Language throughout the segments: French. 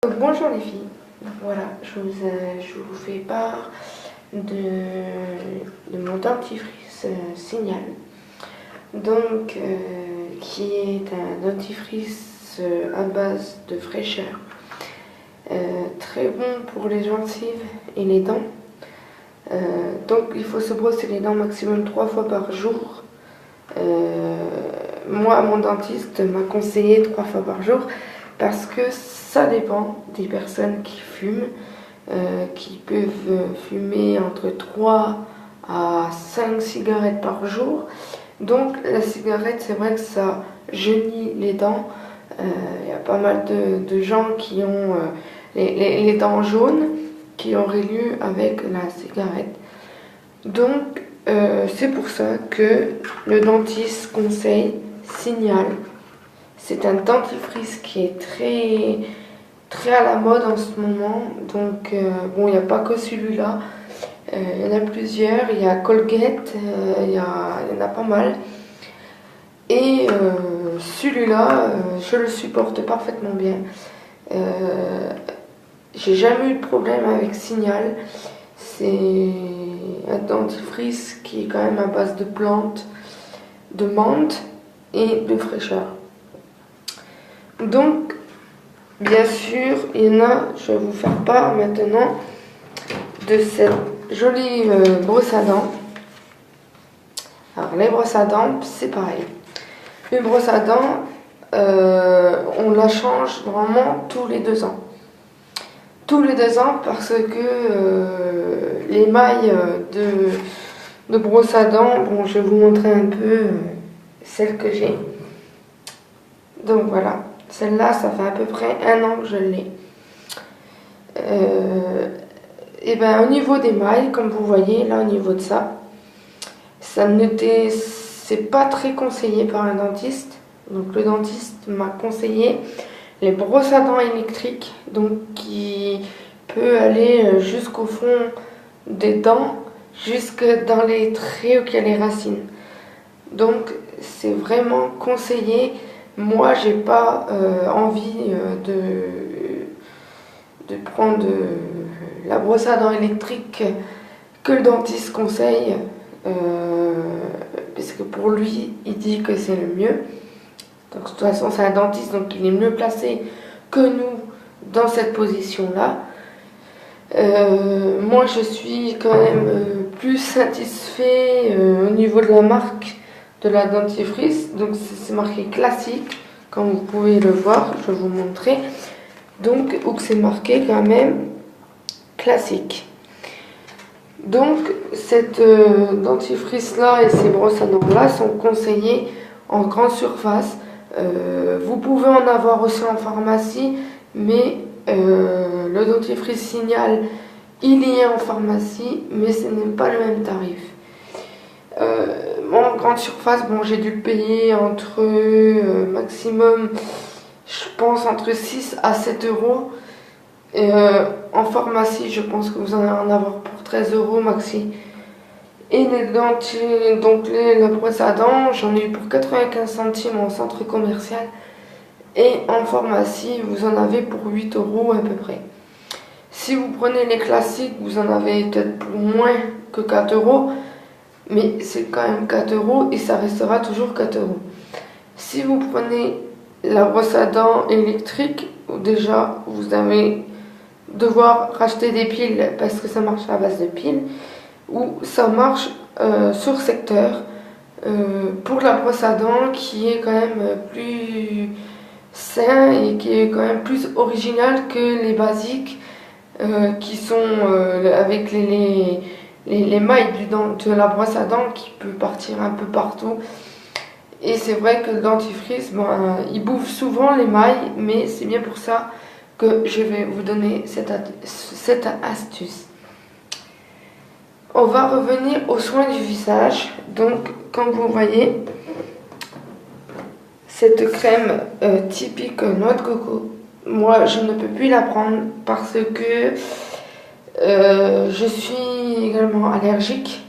Bonjour les filles, voilà, je vous fais part de mon dentifrice Signal, donc qui est un dentifrice à base de fraîcheur, très bon pour les gencives et les dents. Donc il faut se brosser les dents maximum 3 fois par jour. Moi, mon dentiste m'a conseillé 3 fois par jour parce que ça dépend des personnes qui fument, qui peuvent fumer entre 3 à 5 cigarettes par jour. Donc la cigarette, c'est vrai que ça jaunit les dents. Il y a pas mal de gens qui ont les dents jaunes, qui ont rélu avec la cigarette. Donc c'est pour ça que le dentiste conseille Signal. C'est un dentifrice qui est très à la mode en ce moment. Donc bon, il n'y a pas que celui-là. Il y en a plusieurs. Il y a Colgate, il y en a pas mal. Et celui-là, je le supporte parfaitement bien. J'ai jamais eu de problème avec Signal. C'est un dentifrice qui est quand même à base de plantes, de menthe et de fraîcheur. Donc, bien sûr, il y en a, je vais vous faire part maintenant de cette jolie brosse à dents. Alors, les brosses à dents, c'est pareil. Une brosse à dents, on la change vraiment tous les 2 ans. Tous les 2 ans parce que les mailles de brosse à dents, bon, je vais vous montrer un peu celle que j'ai. Donc voilà, celle-là, ça fait à peu près 1 an que je l'ai. Et ben, au niveau des mailles, comme vous voyez, là, au niveau de ça, c'est pas très conseillé par un dentiste. Donc le dentiste m'a conseillé les brosses à dents électriques, donc qui peut aller jusqu'au fond des dents, jusque dans les traits où il y a les racines. Donc c'est vraiment conseillé. Moi, j'ai pas envie de prendre la brosse à dents électrique que le dentiste conseille, parce que pour lui, il dit que c'est le mieux. Donc de toute façon, c'est un dentiste, donc il est mieux placé que nous dans cette position-là. Moi, je suis quand même plus satisfait au niveau de la marque de la dentifrice. Donc c'est marqué classique, comme vous pouvez le voir, je vais vous montrer. Donc où c'est marqué quand même classique. Donc cette dentifrice là et ces brosses à dents là sont conseillées en grande surface. Vous pouvez en avoir aussi en pharmacie, mais le dentifrice Signal, il y est en pharmacie, mais ce n'est pas le même tarif. En grande surface, bon, j'ai dû payer entre maximum, je pense, entre 6 à 7 euros. En pharmacie, je pense que vous en allez en avoir pour 13 euros maxi. Et la brosse à dents, j'en ai eu pour 95 centimes en centre commercial. Et en pharmacie, vous en avez pour 8 euros à peu près. Si vous prenez les classiques, vous en avez peut-être pour moins que 4 euros. Mais c'est quand même 4 euros et ça restera toujours 4 euros. Si vous prenez la brosse à dents électrique, déjà vous allez devoir racheter des piles parce que ça marche à base de piles, ou ça marche sur secteur pour la brosse à dents qui est quand même plus sain et qui est quand même plus original que les basiques qui sont avec les mailles de la brosse à dents qui peut partir un peu partout. Et c'est vrai que le dentifrice, il bouffe souvent les mailles, mais c'est bien pour ça que je vais vous donner cette astuce. On va revenir aux soins du visage. Donc, comme vous voyez, cette crème typique noix de coco, moi je ne peux plus la prendre parce que je suis également allergique.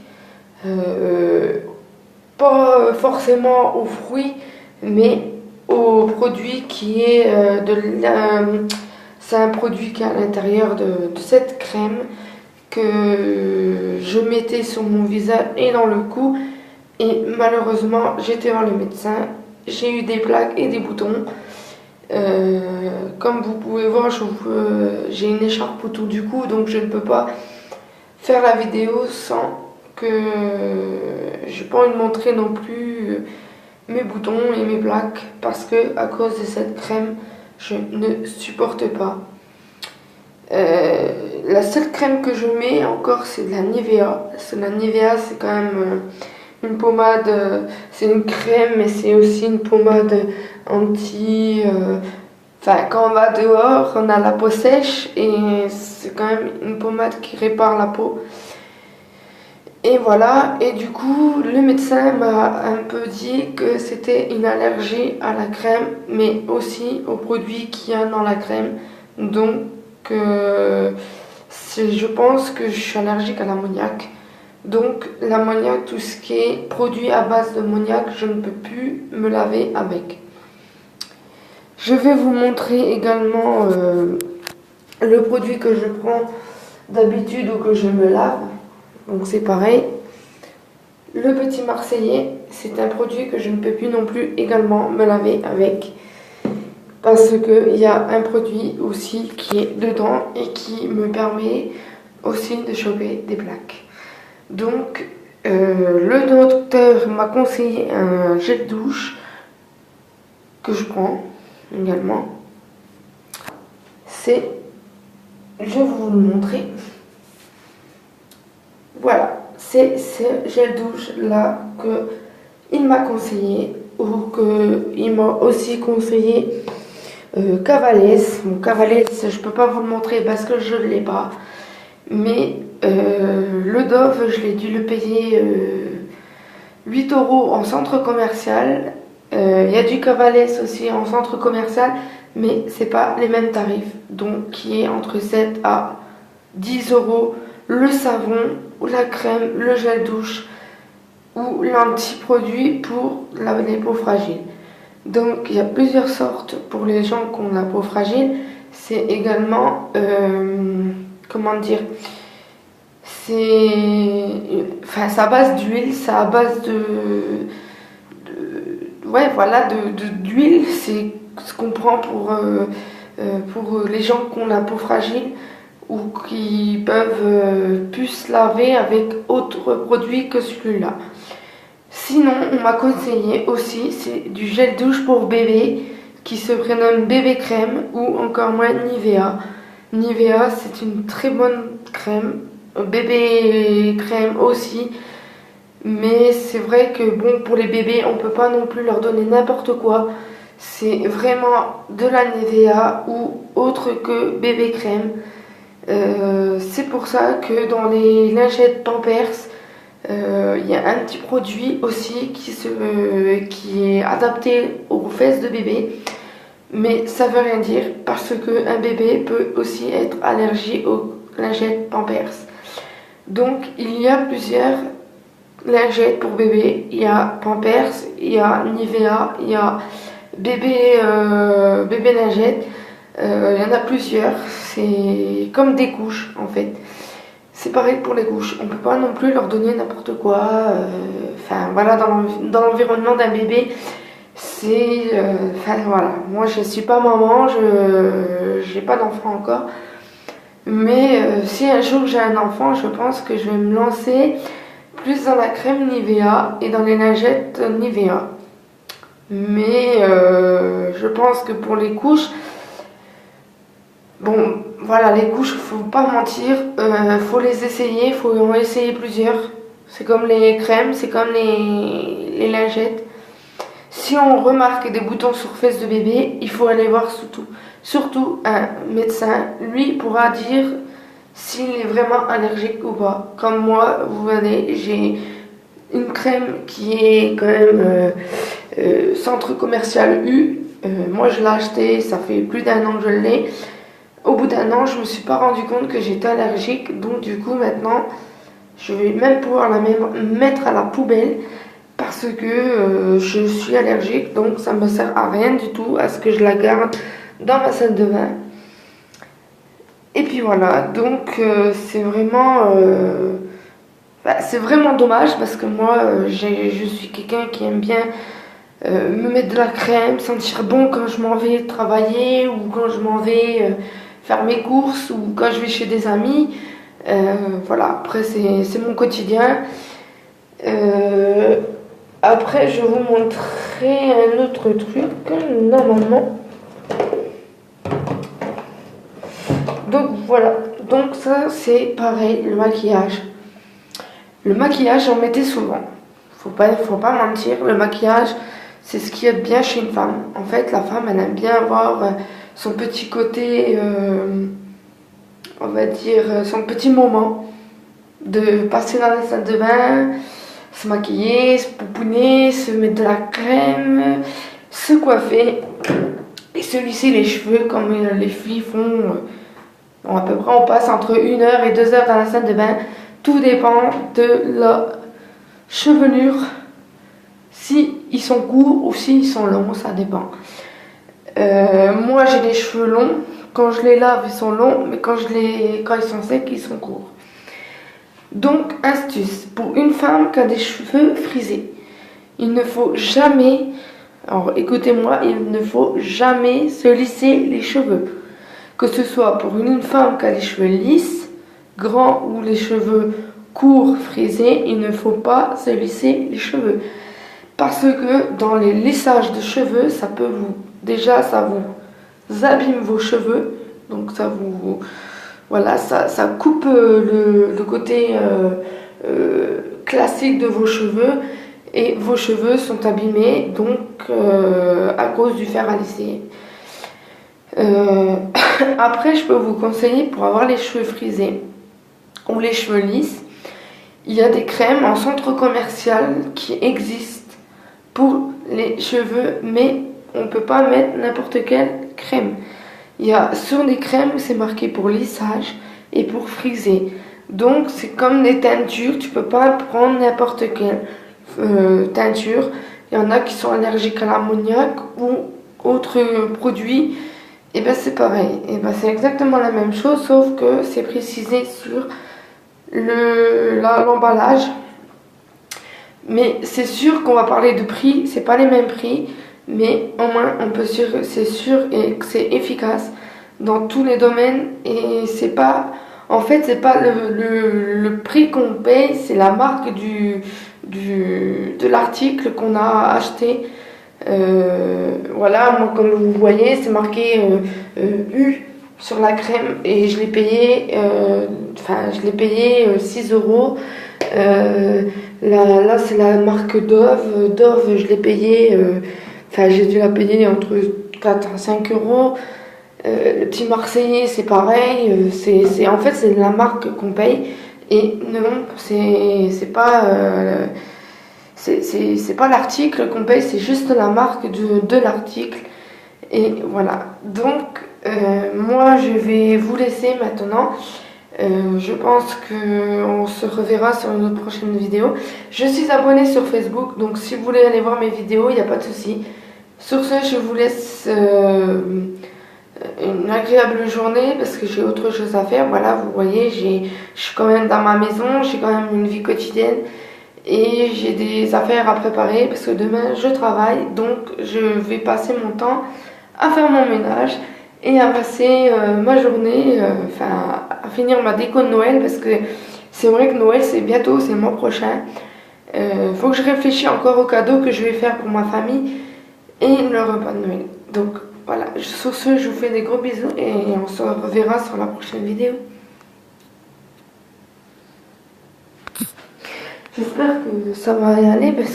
Pas forcément aux fruits, mais au produit qui est c'est un produit qui est à l'intérieur de cette crème que je mettais sur mon visage et dans le cou. Et malheureusement, j'étais voir le médecin, j'ai eu des plaques et des boutons. Comme vous pouvez voir, j'ai une écharpe autour du cou, donc je ne peux pas faire la vidéo sans que je n'ai pas envie de montrer non plus mes boutons et mes plaques, parce que à cause de cette crème, je ne supporte pas. La seule crème que je mets encore, c'est de la Nivea. La Nivea, c'est quand même une pommade, c'est une crème, mais c'est aussi une pommade anti... Enfin, quand on va dehors, on a la peau sèche et c'est quand même une pommade qui répare la peau. Et voilà, et du coup, le médecin m'a un peu dit que c'était une allergie à la crème, mais aussi aux produits qu'il y a dans la crème. Donc, je pense que je suis allergique à l'ammoniac. Donc, l'ammoniac, tout ce qui est produit à base d'ammoniac, je ne peux plus me laver avec. Je vais vous montrer également le produit que je prends d'habitude ou que je me lave. Donc c'est pareil. Le Petit Marseillais, c'est un produit que je ne peux plus non plus également me laver avec. Parce qu'il y a un produit aussi qui est dedans et qui me permet aussi de choper des plaques. Donc le docteur m'a conseillé un gel douche que je prends également. Je vais vous le montrer. Voilà, c'est ce gel douche là que il m'a conseillé, ou que il m'a aussi conseillé Cavalès. Bon, Cavalès, je peux pas vous le montrer parce que je ne l'ai pas, mais le Dove, je l'ai dû le payer 8 € en centre commercial. Il y a du Cavalès aussi en centre commercial, mais c'est pas les mêmes tarifs, donc qui est entre 7 à 10 € le savon ou la crème, le gel douche ou l'anti-produit pour les peaux fragiles. Donc il y a plusieurs sortes pour les gens qui ont la peau fragile. C'est également comment dire, c'est à base d'huile, c'est à base ouais, voilà, d'huile. C'est ce qu'on prend pour les gens qui ont la peau fragile ou qui peuvent plus se laver avec autre produit que celui-là. Sinon, on m'a conseillé aussi, c'est du gel douche pour bébé qui se prénomme Bébé Crème ou encore moins Nivea. Nivea, c'est une très bonne crème. Bébé Crème aussi. Mais c'est vrai que bon, pour les bébés, on peut pas non plus leur donner n'importe quoi. C'est vraiment de la Nivea ou autre que Bébé Crème. C'est pour ça que dans les lingettes Pampers, il y a un petit produit aussi qui est adapté aux fesses de bébé. Mais ça veut rien dire parce qu'un bébé peut aussi être allergique aux lingettes Pampers. Donc il y a plusieurs lingettes pour bébé. Il y a Pampers, il y a Nivea, il y a bébé lingette. Il y en a plusieurs. C'est comme des couches en fait. C'est pareil pour les couches. On peut pas non plus leur donner n'importe quoi. Enfin voilà, dans l'environnement d'un bébé, c'est voilà. Moi je suis pas maman, j'ai pas d'enfant encore. Mais si un jour j'ai un enfant, je pense que je vais me lancer plus dans la crème Nivea et dans les lingettes Nivea. Mais je pense que pour les couches, bon, voilà, les couches, faut pas mentir, faut les essayer, faut en essayer plusieurs. C'est comme les crèmes, c'est comme les lingettes. Si on remarque des boutons sur fesses de bébé, il faut aller voir surtout un médecin. Lui pourra dire s'il est vraiment allergique ou pas. Comme moi, vous voyez, j'ai une crème qui est quand même centre commercial U. Moi, je l'ai acheté, ça fait plus d'1 an que je l'ai. Au bout d'1 an, je me suis pas rendu compte que j'étais allergique. Donc du coup, maintenant, je vais même pouvoir la mettre à la poubelle parce que je suis allergique. Donc ça me sert à rien du tout à ce que je la garde dans ma salle de bain. puis voilà, donc c'est vraiment dommage parce que moi, je suis quelqu'un qui aime bien me mettre de la crème, sentir bon quand je m'en vais travailler ou quand je m'en vais faire mes courses ou quand je vais chez des amis. Voilà, après c'est mon quotidien. Après, je vais vous montrer un autre truc, normalement. Donc voilà, donc ça c'est pareil, le maquillage. Le maquillage, j'en mettais souvent. Faut pas mentir, le maquillage, c'est ce qu'il y a de bien chez une femme. En fait, la femme, elle aime bien avoir son petit côté, on va dire, son petit moment de passer dans la salle de bain, se maquiller, se pouponner, se mettre de la crème, se coiffer et se lisser les cheveux comme les filles font. Bon, à peu près, on passe entre 1 heure et 2 heures dans la salle de bain. Tout dépend de la chevelure, si ils sont courts ou s'ils sont longs, ça dépend. Moi, j'ai les cheveux longs. Quand je les lave, ils sont longs, mais quand ils sont secs, ils sont courts. Donc, astuce, pour une femme qui a des cheveux frisés, il ne faut jamais, alors écoutez-moi, il ne faut jamais se lisser les cheveux. Que ce soit pour une femme qui a les cheveux lisses, grands ou les cheveux courts, frisés, il ne faut pas se lisser les cheveux. Parce que dans les lissages de cheveux, ça vous abîme vos cheveux. Donc voilà, ça coupe le côté classique de vos cheveux. Et vos cheveux sont abîmés, donc à cause du fer à lisser. Après, je peux vous conseiller pour avoir les cheveux frisés ou les cheveux lisses, il y a des crèmes en centre commercial qui existent pour les cheveux, mais on ne peut pas mettre n'importe quelle crème. Il y a sur les crèmes, c'est marqué pour lissage et pour friser. Donc c'est comme des teintures, tu peux pas prendre n'importe quelle teinture. Il y en a qui sont allergiques à l'ammoniac ou autres produits. Et ben c'est pareil, et ben c'est exactement la même chose, sauf que c'est précisé sur l'emballage. Mais c'est sûr qu'on va parler de prix, c'est pas les mêmes prix, mais au moins c'est sûr et que c'est efficace dans tous les domaines. Et c'est pas, en fait, c'est pas le prix qu'on paye, c'est la marque de l'article qu'on a acheté. Voilà, moi comme vous voyez, c'est marqué U sur la crème et je l'ai payé, 6 euros. Là c'est la marque Dove. Dove, je l'ai payé, j'ai dû la payer entre 4 et 5 euros. Le petit Marseillais, c'est pareil. En fait, c'est la marque qu'on paye. Et non, c'est pas l'article qu'on paye, c'est juste la marque de l'article. Et voilà. Donc, moi, je vais vous laisser maintenant. Je pense qu'on se reverra sur une autre prochaine vidéo. Je suis abonnée sur Facebook, donc si vous voulez aller voir mes vidéos, il n'y a pas de souci. Sur ce, je vous laisse une agréable journée parce que j'ai autre chose à faire. Voilà, vous voyez, je suis quand même dans ma maison, j'ai quand même une vie quotidienne et j'ai des affaires à préparer parce que demain je travaille. Donc je vais passer mon temps à faire mon ménage et à passer ma journée, à finir ma déco de Noël parce que c'est vrai que Noël c'est bientôt, c'est le mois prochain. Faut que je réfléchisse encore aux cadeaux que je vais faire pour ma famille et le repas de Noël. Donc voilà, sur ce, je vous fais des gros bisous et on se reverra sur la prochaine vidéo. J'espère que ça va y aller parce que